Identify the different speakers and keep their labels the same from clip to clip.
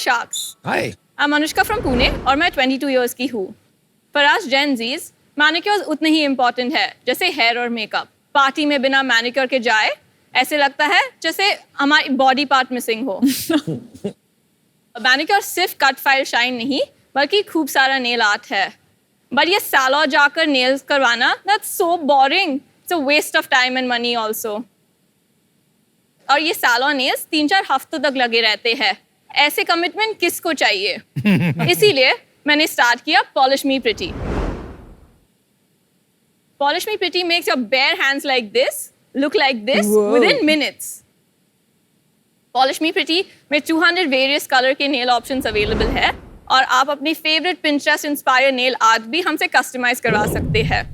Speaker 1: Sharks.
Speaker 2: Hi.
Speaker 1: I'm Anushka from Pune और मैं 22 years की हूँ. For us Gen Zs, manicure उतने ही इम्पोर्टेंट है जैसे हेयर और मेकअप. पार्टी में बिना मैनिक्योर के जाए ऐसे लगता है जैसे हमारी बॉडी पार्ट मिसिंग हो. मैनिक्योर सिर्फ कट फाइल शाइन नहीं बल्कि खूब सारा नेल आर्ट है. बट ये सैलून जाकर नेल्स करवाना, that's so boring. It's a waste of time and money also. और ये सैलून नेल्स 3-4 हफ्तों तक लगे रहते हैं. ऐसे कमिटमेंट किसको चाहिए? इसीलिए मैंने स्टार्ट किया Polish Me Pretty. Polish Me Pretty makes your bare hands like this look like this within minutes. Polish Me Pretty में 200 various color के nail options available है और आप अपनी favorite Pinterest inspired nail art भी हमसे customize करवा सकते हैं.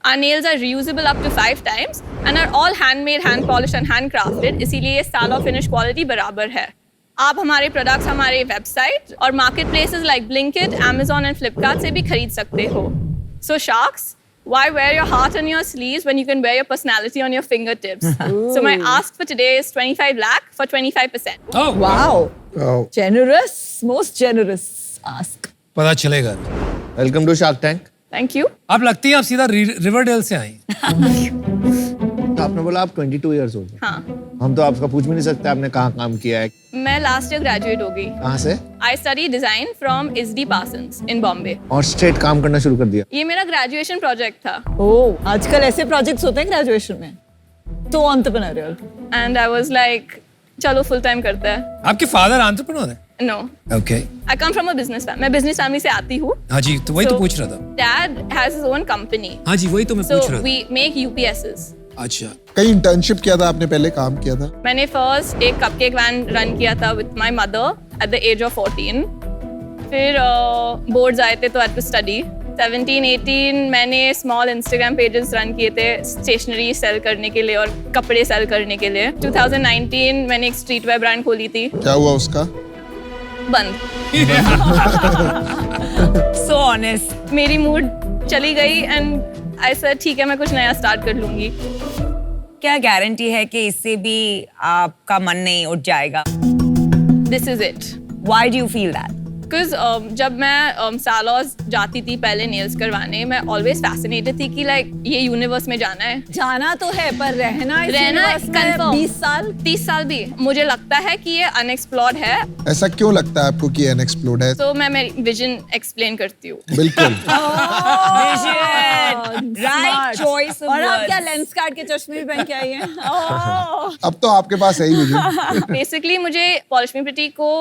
Speaker 1: Our nails are reusable up to 5 times and are all handmade, hand polished and handcrafted. इसीलिए ये salon finish quality बराबर है. आप हमारे products हमारे website और marketplaces like Blinkit, Amazon and Flipkart से भी खरीद सकते हो. So Sharks, why wear your heart on your sleeves when you can wear your personality on your fingertips? So my ask for today is 25 lakh for 25%.
Speaker 2: Oh,
Speaker 3: Wow.
Speaker 4: Wow.
Speaker 3: Generous, most generous ask.
Speaker 2: पता चलेगा.
Speaker 4: Welcome to Shark Tank.
Speaker 1: Thank you.
Speaker 2: आप लगती हैं आप सीधा Riverdale से आई.
Speaker 4: आपने बोला आप 22 years old.
Speaker 1: हाँ.
Speaker 4: हम तो आपका पूछ भी नहीं सकते आपने कहाँ काम किया है.
Speaker 1: मैं last year graduate हो गई.
Speaker 4: कहाँ से?
Speaker 1: I study design from ISD Parsons in Bombay.
Speaker 4: और स्ट्रेट काम करना शुरू कर दिया.
Speaker 1: ये मेरा graduation project था.
Speaker 3: Oh, आजकल ऐसे प्रोजेक्ट्स होते हैं ग्रेजुएशन में. तो entrepreneurial.
Speaker 1: And I was like, चलो full time करते हैं.
Speaker 2: आपके फादर एंटरप्रेन्योर हैं?
Speaker 1: No.
Speaker 2: Okay.
Speaker 1: I come from a business family. मैं business family से आती हूँ.
Speaker 2: हाँ जी, तो वही तो
Speaker 1: So,
Speaker 2: पूछ रहा था.
Speaker 1: Dad has his own company.
Speaker 2: हाँ जी, वही तो मैं
Speaker 1: So
Speaker 2: पूछ रहा था.
Speaker 1: we make UPSs.
Speaker 2: अच्छा.
Speaker 5: कहीं इंटर्नशिप किया था आपने, पहले काम किया था?
Speaker 1: मैंने first एक cupcake van run किया था with my mother at the age of 14. फिर boards आए थे तो I had to study. 17-18 मैंने small Instagram pages run किए थे stationery sell करने के लिए और कपड़े sell करने के लिए. 2019 मैंने एक streetwear brand खोली थी.
Speaker 5: क्या हुआ उसका?
Speaker 1: बंद.
Speaker 3: So honest.
Speaker 1: मेरी मूड चली गई एंड आई सेड ठीक है मैं कुछ नया स्टार्ट कर लूंगी.
Speaker 6: क्या गारंटी है कि इससे भी आपका मन नहीं उठ जाएगा?
Speaker 1: This is it.
Speaker 6: Why do you feel that?
Speaker 1: Because जब मैं सैलून्स जाती थी पहले नेल्स करवाने, मैं ऑलवेज फैसिनेटेड थी कि लाइक ये यूनिवर्स में जाना है.
Speaker 3: जाना तो है पर रहना इस
Speaker 1: रहना
Speaker 3: universe में
Speaker 1: confirm.
Speaker 3: 20 साल
Speaker 1: 30 साल भी. मुझे लगता है कि ये अनएक्सप्लोर्ड है.
Speaker 5: ऐसा क्यों लगता है आपको कि अनएक्सप्लोर्ड है?
Speaker 1: तो मैं मेरी विजन एक्सप्लेन करती हूँ.
Speaker 5: बिल्कुल.
Speaker 6: Vision. Right choice of
Speaker 3: और आप
Speaker 6: words.
Speaker 3: क्या लेंस काट के चश्मे भी पहन के आई हैं? Oh.
Speaker 5: अब तो आपके पास है ही विजन.
Speaker 1: बेसिकली मुझे Polish Me Pretty को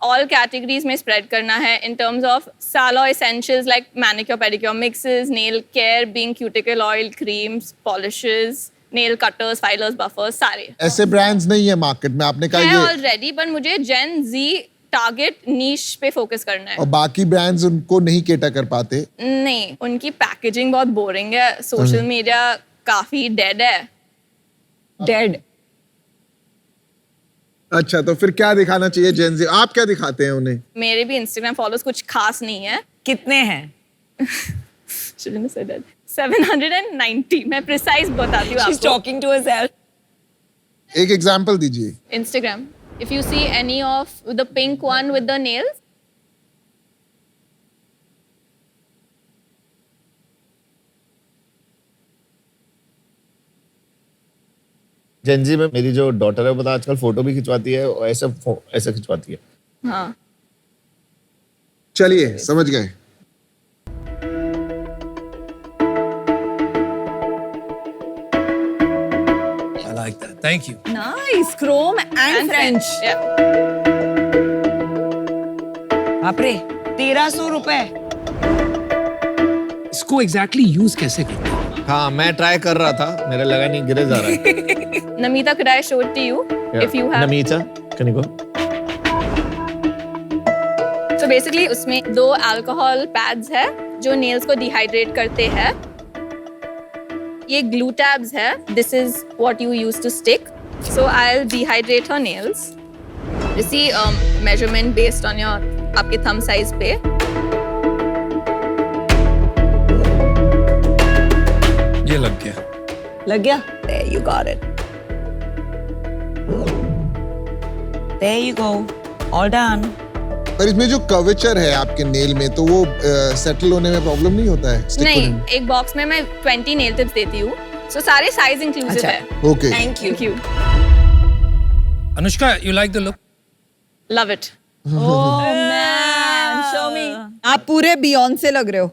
Speaker 1: all categories में spread करना है in terms of salon essentials like manicure, pedicure, mixes, nail care, being cuticle oil, creams, polishes, nail cutters, filers, buffers, सारे.
Speaker 5: ऐसे ब्रांड्स नहीं है मार्केट में, आपने कहा
Speaker 1: है
Speaker 5: ये,
Speaker 1: already पर मुझे Gen Z टारगेट नीश पे फोकस करना है.
Speaker 5: और बाकी ब्रांड्स उनको नहीं केटर कर पाते.
Speaker 1: नहीं, उनकी पैकेजिंग बहुत बोरिंग है. सोशल मीडिया काफी डेड है.
Speaker 3: Dead.
Speaker 5: अच्छा, तो फिर क्या दिखाना चाहिए जेन ज़ी? आप क्या दिखाते हैं उन्हें?
Speaker 1: मेरे भी इंस्टाग्राम फॉलोअर्स कुछ खास नहीं है.
Speaker 6: कितने हैं?
Speaker 1: Shouldn't have said that. 790. मैं प्रिसाइज बताती हूँ
Speaker 6: She's
Speaker 1: आपको.
Speaker 6: talking to herself.
Speaker 5: एक एग्जांपल दीजिए.
Speaker 1: Instagram. If you see any of the pink one with the nails,
Speaker 4: Gen Z में मेरी जो डॉटर है वो तो आजकल फोटो भी खिंचवाती है और ऐसे खिंचवाती है.
Speaker 1: हाँ.
Speaker 5: चलिए, समझ गए.
Speaker 2: I like that. Thank you.
Speaker 3: Nice. Chrome and French.
Speaker 1: Yeah.
Speaker 6: बाप रे, 1300 रुपए.
Speaker 2: इसको एग्जैक्टली यूज कैसे करते हैं?
Speaker 4: हाँ, मैं ट्राई कर रहा था, मेरे लगा नहीं गिरे जा रहा है.
Speaker 1: Namita, could I show it to you? If you have.
Speaker 4: Namita, can you go?
Speaker 1: So basically उसमें 2 अल्कोहल पैड्स है जो नेल्स को डिहाइड्रेट करते हैं. ये ग्लू टैब्स है. This is what you use to stick. So I'll dehydrate her nails. You see measurement based on your आपके thumb size पे.
Speaker 2: ये लग गया.
Speaker 3: लग गया?
Speaker 6: There you got it. There you go. All done.
Speaker 5: पर इसमें जो कर्वेचर है आपके नेल में तो वो सेटल होने में प्रॉब्लम नहीं होता है stick
Speaker 1: नहीं,
Speaker 5: होने में?
Speaker 1: एक बॉक्स में मैं 20 नेल टिप्स देती हूँ, सो सारे साइज इंक्लूसिव
Speaker 6: अच्छा।
Speaker 1: है।
Speaker 5: Okay
Speaker 6: Thank you.
Speaker 1: Thank you,
Speaker 2: Anushka, you like the look?
Speaker 1: Love it.
Speaker 3: Oh man, show me. आप पूरे बियॉन्से लग रहे हो.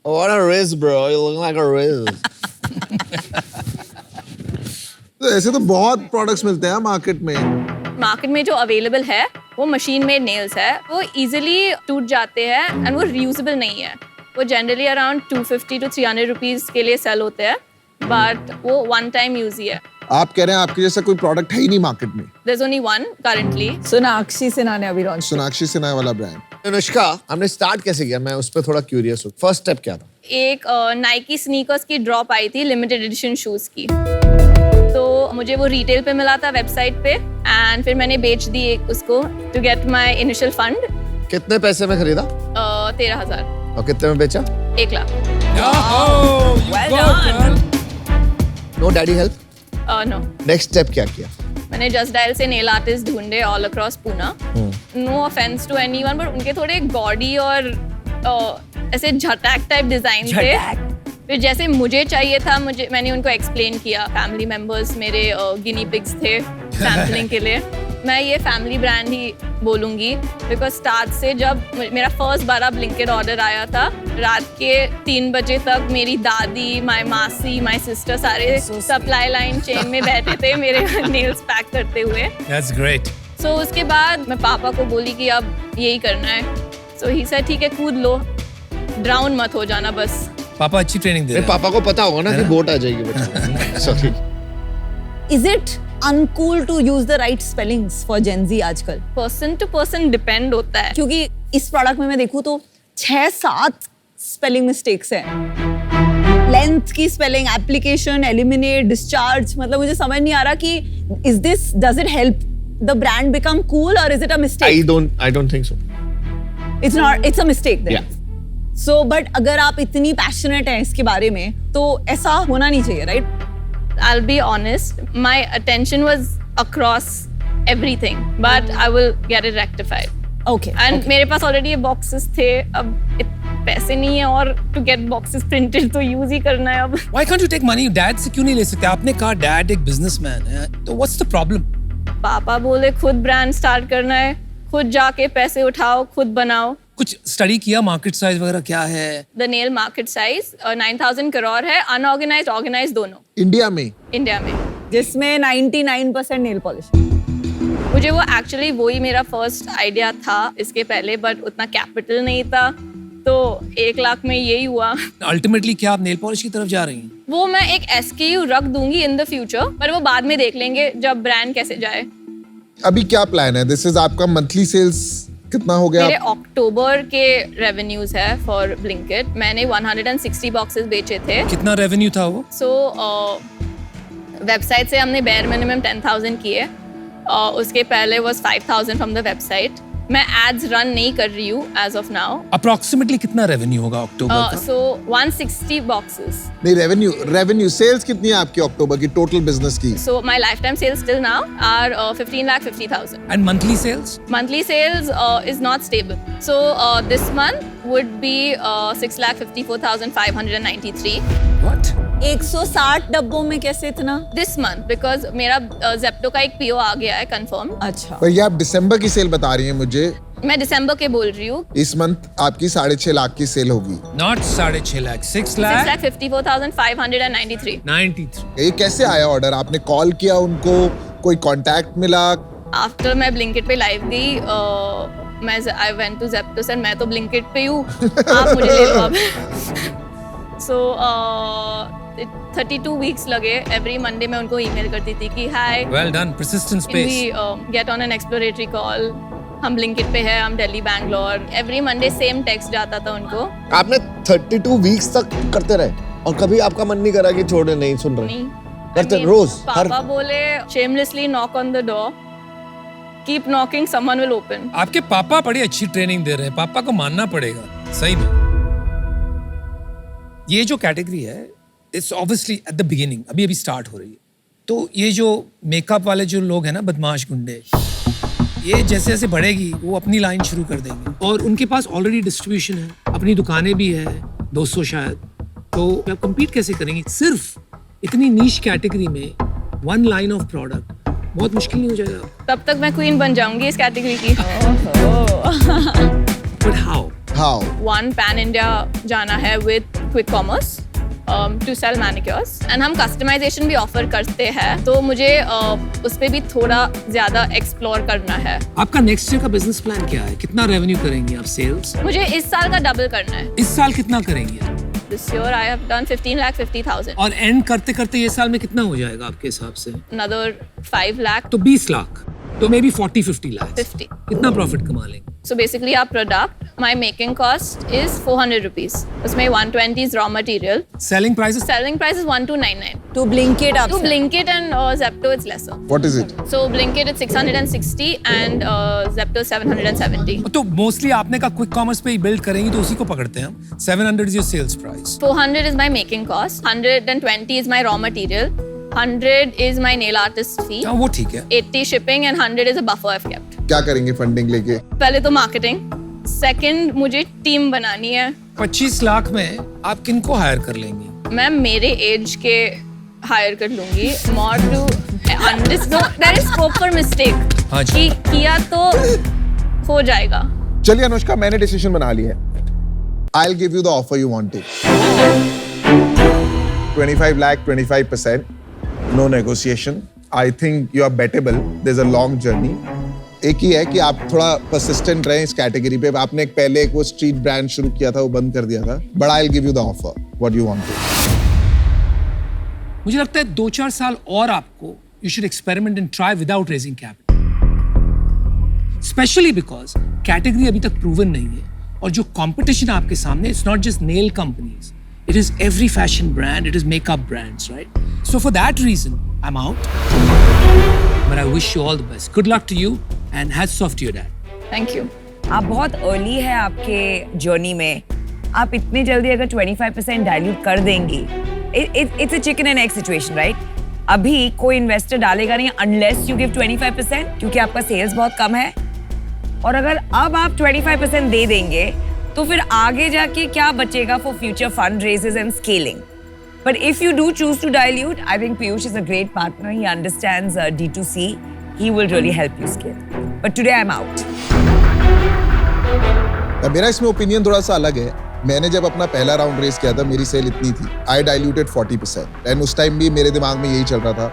Speaker 4: What a riz, bro. You look like a riz.
Speaker 5: तो ऐसे तो बहुत प्रोडक्ट्स मिलते हैं मार्केट में.
Speaker 1: मार्केट में जो अवेलेबल है वो मशीन मेड नेल्स है, वो इजीली टूट जाते हैं एंड वो रीयूजेबल नहीं है। वो जनरली अराउंड 250 to 300 रुपीज के लिए सेल होते हैं, बट वो वन टाइम यूज ही है।
Speaker 5: आप कह रहे हैं आपके जैसा कोई प्रोडक्ट है ही नहीं मार्केट में.
Speaker 1: There's only one currently.
Speaker 3: Sonakshi Sinha ने अभी लॉन्च.
Speaker 5: सोनाक्षी सिन्हा वाला ब्रांड.
Speaker 4: अनुष्का, हमने स्टार्ट कैसे किया? मैं उस पर थोड़ा क्यूरियस हूँ. फर्स्ट स्टेप क्या था?
Speaker 1: एक नाइकी स्नीकर्स की ड्रॉप आई थी लिमिटेड एडिशन शूज की, तो मुझे वो रिटेल पे मिला था वेबसाइट पे, एंड फिर मैंने बेच दी एक उसको to get my initial fund.
Speaker 4: कितने पैसे में खरीदा
Speaker 1: 13,000।
Speaker 4: और कितने में बेचा?
Speaker 1: 1 lakh.
Speaker 2: Oh, you
Speaker 6: Well
Speaker 2: go,
Speaker 6: done.
Speaker 2: girl.
Speaker 4: No daddy help?
Speaker 1: No,
Speaker 4: next step क्या किया?
Speaker 1: मैंने जस्ट डायल से नेल आर्टिस्ट ढूंढे all across Poona. No offence to anyone, but उनके थोड़े गॉडी और ऐसे झटैक टाइप डिजाइन थे।
Speaker 6: झटैक।
Speaker 1: फिर जैसे मुझे चाहिए था, मैंने उनको एक्सप्लेन किया। फैमिली मेंबर्स मेरे गिनी पिग्स थे सैम्पलिंग के लिए। मैं ये फैमिली ब्रांड ही बोलूँगी, बिकॉज स्टार्ट से जब मेरा फर्स्ट बार ब्लिंकिट ऑर्डर आया था, रात के 3 बजे तक मेरी दादी, माय मासी, माय सिस्टर सारे सप्लाई लाइन चेन में बैठे थे मेरे नेल्स पैक करते हुए।
Speaker 2: That's great.
Speaker 1: सो उसके बाद मैं पापा को बोली कि अब यही करना है। सो ही सेड ठीक है, कूद लो, ड्राउन मत हो जाना बस।
Speaker 2: पापा अच्छी ट्रेनिंग दे
Speaker 4: मेरे
Speaker 2: रहे हैं.
Speaker 4: पापा को पता होगा ना कि बोट आ जाएगी बच्चे. Sorry.
Speaker 3: Is it uncool to use the right spellings for Gen Z आजकल?
Speaker 1: पर्सन टू पर्सन डिपेंड होता है।
Speaker 3: क्योंकि इस प्रोडक्ट में मैं देखूँ तो 6-7 स्पेलिंग मिस्टेक्स हैं. लेंथ की स्पेलिंग, एप्लीकेशन, एलिमिनेट, डिस्चार्ज, मतलब मुझे समझ नहीं आ रहा कि does it help the brand become cool or is it a mistake?
Speaker 4: I don't think so.
Speaker 3: It's not, it's a mistake then.
Speaker 4: Yeah.
Speaker 3: So, but अगर आप इतनी पैशनेट हैं इसके बारे में तो ऐसा होना नहीं चाहिए, right?
Speaker 1: I'll be honest, my attention was across everything, but I will get it rectified.
Speaker 3: Okay.
Speaker 1: And मेरे पास already ये boxes थे, अब पैसे नहीं है और to get boxes printed तो use ही करना है अब।
Speaker 2: Why can't you take money? Dad से क्यों नहीं ले सकते? आपने कहा डैड एक बिजनेसमैन है, तो what's the problem?
Speaker 1: पापा बोले खुद ब्रांड स्टार्ट करना है, खुद जाके पैसे उठाओ, खुद बनाओ।
Speaker 2: कुछ स्टडी किया मार्केट साइज वगैरह क्या है?
Speaker 1: The nail market size 9,000 crore है, अनऑर्गेनाइज्ड ऑर्गेनाइज्ड दोनों
Speaker 5: इंडिया में.
Speaker 1: इंडिया में।
Speaker 3: जिसमें 99% नेल पॉलिश.
Speaker 1: मुझे वो एक्चुअली वही मेरा फर्स्ट आइडिया था इसके पहले, बट उतना कैपिटल नहीं था, तो 1 लाख में यही हुआ।
Speaker 2: अल्टीमेटली क्या आप नेल पॉलिश की तरफ जा रही हैं?
Speaker 1: वो मैं एक SKU रख दूंगी इन द फ्यूचर, पर वो बाद में देख लेंगे जब ब्रांड कैसे जाए।
Speaker 5: अभी क्या प्लान है? दिस इज आपका मंथली सेल्स कितना हो गया?
Speaker 1: मेरे अक्टूबर के रेवेन्यूज है फॉर ब्लिंकिट। मैंने 160 बॉक्सेस बेचे थे।
Speaker 2: कितना रेवेन्यू था वो?
Speaker 1: सो वेबसाइट से हमने बेयर मिनिमम 10,000 किए, उसके पहले वाज 5,000 फ्रॉम द वेबसाइट। मैं एड्स रन नहीं कर रही हूँ एज ऑफ नाउ।
Speaker 2: अप्रोक्सीमेटली कितना रेवेन्यू होगा अक्टूबर का?
Speaker 1: So 160 boxes.
Speaker 5: नहीं, रेवेन्यू सेल्स कितनी है आपकी अक्टूबर की टोटल बिजनेस की?
Speaker 1: So my lifetime sales till now are 15,50,000।
Speaker 2: And monthly sales?
Speaker 1: Monthly sales is not stable. So this month would be 6,54,593.
Speaker 2: What?
Speaker 3: 160 डब्बों में कैसे इतना?
Speaker 1: This month because मेरा Zepto का एक PO आ गया है confirm।
Speaker 3: अच्छा.
Speaker 5: पर ये आप दिसंबर की सेल बता रही हैं मुझे.
Speaker 1: मैं दिसंबर के बोल रही हूँ।
Speaker 5: इस मंथ आपकी 6.5 लाख की सेल होगी.
Speaker 2: नॉट 6.5 लाख, 6 लाख
Speaker 1: 6,54,593।
Speaker 2: 93.
Speaker 5: ये कैसे आया ऑर्डर? आपने कॉल किया उनको, कोई कांटेक्ट मिला?
Speaker 1: आफ्टर मैं ब्लिंकिट पे लाइव गई, I went to Zepto sir, मैं तो ब्लिंकिट पे हूँ, आप मुझे ले लो अब। सो 32 वीक्स लगे। एवरी मंडे मैं उनको ईमेल करती थी कि hi,
Speaker 2: well done, persistence pays.
Speaker 1: we get on an exploratory call, हम ब्लिंकिट पे है, हम Delhi Bangalore. Every Monday same text जाता था उनको।
Speaker 4: आपने 32 वीक्स तक करते रहे और कभी आपका मन नहीं करा कि छोड़े, नहीं सुन रहे?
Speaker 1: नहीं
Speaker 4: करते
Speaker 1: I mean,
Speaker 4: रोज? हर
Speaker 1: पापा बोले shamelessly knock on the door, keep knocking, someone will open।
Speaker 2: आपके पापा बड़ी अच्छी ट्रेनिंग दे रहे हैं, पापा को मानना पड़ेगा सही में। ये जो कैटेगरी है, it's obviously at the beginning, अभी स्टार्ट हो रही है। तो ये जो मेकअप वाले जो लोग हैं ना, बदमाश गुंडे, ये जैसे जैसे बढ़ेगी वो अपनी लाइन शुरू कर देंगे और उनके पास ऑलरेडी डिस्ट्रीब्यूशन है, अपनी दुकानें भी है, 200 शायद। तो आप compete कैसे करेंगी सिर्फ इतनी नीश कैटेगरी में, वन लाइन ऑफ प्रोडक्ट? बहुत मुश्किल नहीं हो जाएगा?
Speaker 1: तब तक मैं क्वीन बन जाऊंगी इस कैटेगरी की।
Speaker 2: But how?
Speaker 1: One pan India जाना है with quick commerce to sell manicures and हम कस्टमाइजेशन भी ऑफर करते हैं, तो मुझे उस पर भी थोड़ा ज्यादा एक्सप्लोर करना है।
Speaker 2: आपका नेक्स्ट ईयर का बिजनेस प्लान क्या है? कितना रेवेन्यू करेंगी आप सेल्स?
Speaker 1: मुझे इस साल का डबल करना है।
Speaker 2: इस साल कितना करेंगी आप?
Speaker 1: This year I have done 15,50,000.
Speaker 2: और एंड करते करते ये साल में कितना हो जाएगा आपके हिसाब से?
Speaker 1: Another 5 lakh.
Speaker 2: तो 20 लाख, तो मे बी 40-50 लाख।
Speaker 1: 50.
Speaker 2: कितना प्रॉफिट कमा लेंगे?
Speaker 1: So basically our product, my making cost is 400 rupees. उसमें 120 is raw material.
Speaker 2: Selling prices?
Speaker 1: Selling price is 1299.
Speaker 3: To Blinkit आप
Speaker 1: To Blinkit and Zepto it's lesser.
Speaker 5: What is it?
Speaker 1: So Blinkit it's 660 and Zepto 770.
Speaker 2: तो mostly आपने का quick commerce पे ही build करेंगी तो उसी को पकड़ते हैं हम। 700 is your sales price.
Speaker 1: 400 is my making cost. 120 is my raw material. 100 is my nail artist fee.
Speaker 2: हाँ वो ठीक है।
Speaker 1: 80 shipping and 100 is a buffer I've kept.
Speaker 5: क्या करेंगे फंडिंग लेके?
Speaker 1: पहले तो मार्केटिंग, सेकंड मुझे टीम बनानी है।
Speaker 2: 25 लाख में आप किनको हायर कर लेंगी?
Speaker 1: मैं मेरे एज के हायर कर लूंगी, more to there is scope for mistake।
Speaker 2: हाँ जी।
Speaker 1: कि किया तो हो जाएगा।
Speaker 5: चलिए अनुष्का, मैंने डिसीजन बना लिया है। I'll give you the offer you wanted. 25 lakh, 25%. No negotiation. I think you are bettable. There's a long journey. एक ही है कि आप थोड़ा persistent रहें इस कैटेगरी पे। आपने पहले एक वो स्ट्रीट ब्रांड शुरू किया था, वो बंद कर दिया था। But I'll give you the offer. What you wanted.
Speaker 2: मुझे लगता है 2-4 साल और आपको you should experiment and try without raising capital. Especially because category अभी तक प्रूवन नहीं है और जो कंपटीशन आपके सामने, it's not just nail companies. It is every fashion brand, it is makeup brands, right? So for that reason, I'm out. But I wish you all the best. Good luck to you and hats off to your dad.
Speaker 1: Thank you.
Speaker 6: आप बहुत early है आपके journey में। आप इतने जल्दी अगर 25% dilute कर देंगी, it's a chicken and egg situation, right? अभी कोई इन्वेस्टर डालेगा नहीं अनलेस यू गिव 25%, क्योंकि आपका सेल्स बहुत कम है। और अगर अब आप 25% दे देंगे तो फिर आगे जाके क्या बचेगा for future fund raises and scaling? But if you do choose to dilute, I think Piyush is a great partner. He understands D2C. He will really help you scale. But today I'm out.
Speaker 5: मेरा इसमें opinion थोड़ा सा अलग है। मैंने जब अपना पहला राउंड रेस किया था, मेरी सेल इतनी थी, आई डाइल्यूटेड 40%, एंड उस टाइम भी मेरे दिमाग में यही चल रहा था।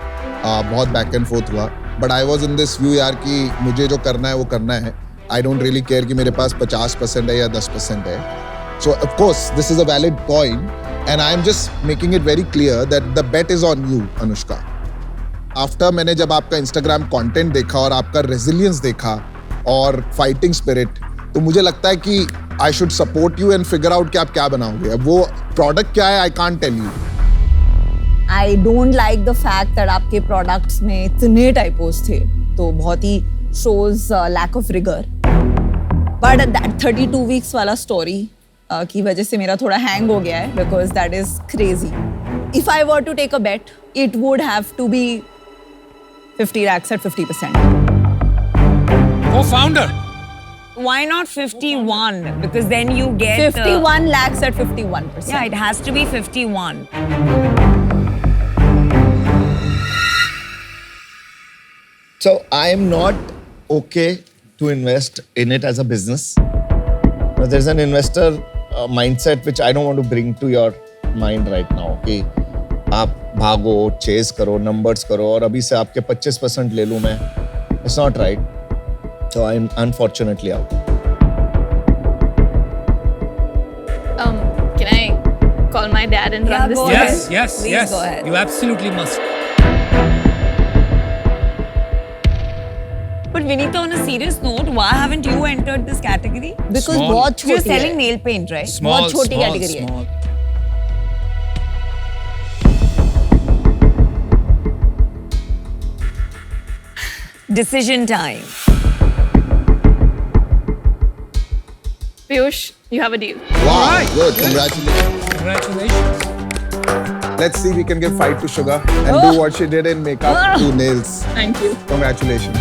Speaker 5: बहुत बैक एंड फोर्थ हुआ, but I was in this view यार कि मुझे जो करना है वो करना है। आई डोंट रियली केयर कि मेरे पास 50% है या 10% है। So of course this is a valid point and I am just making it very clear that the bet is on you Anushka. After मैंने जब आपका इंस्टाग्राम कंटेंट देखा और आपका रेजिलियंस देखा और फाइटिंग स्पिरिट, तो मुझे लगता है कि I should support you and figure out कि आप क्या बनाओगे। अब वो प्रोडक्ट क्या है I can't tell you.
Speaker 3: I don't like the fact that आपके प्रोडक्ट्स में इतने टाइपोस थे, तो बहुत ही shows lack of rigour. But that 32 weeks वाला स्टोरी की वजह से मेरा थोड़ा हैंग हो गया है, because that is crazy. If I were to take a bet, it would have to be 50 lakhs at 50%.
Speaker 2: Co-founder.
Speaker 6: Why not 51? Because then you get
Speaker 3: 51 lakhs at 51%.
Speaker 6: Yeah, it has to be 51.
Speaker 4: So I am not okay to invest in it as a business. There's an investor mindset which I don't want to bring to your mind right now. कि आप भागो, chess करो, numbers करो और अभी से आपके 25% ले लूँ मैं. It's not right. So I'm unfortunately out.
Speaker 1: Can I call my dad and
Speaker 6: Yeah,
Speaker 1: run this
Speaker 6: go
Speaker 1: thing?
Speaker 6: ahead.
Speaker 2: Yes,
Speaker 6: Please
Speaker 2: yes.
Speaker 6: go ahead.
Speaker 2: You absolutely must.
Speaker 6: But Vinita, on a serious note, why haven't you entered this category?
Speaker 3: Because
Speaker 2: Small.
Speaker 3: बहुत
Speaker 6: You're
Speaker 3: छोटी
Speaker 6: selling
Speaker 3: है.
Speaker 6: nail paint, right?
Speaker 2: Small,
Speaker 3: बहुत छोटी
Speaker 2: small,
Speaker 3: category है.
Speaker 2: small.
Speaker 6: Decision time.
Speaker 1: Piyush, you have a deal.
Speaker 5: Wow,
Speaker 2: Alright,
Speaker 5: good.
Speaker 2: good.
Speaker 5: Congratulations.
Speaker 2: Congratulations.
Speaker 5: Let's see if we can give fight to Sugar and do what she did in makeup to nails.
Speaker 1: Thank you.
Speaker 5: Congratulations.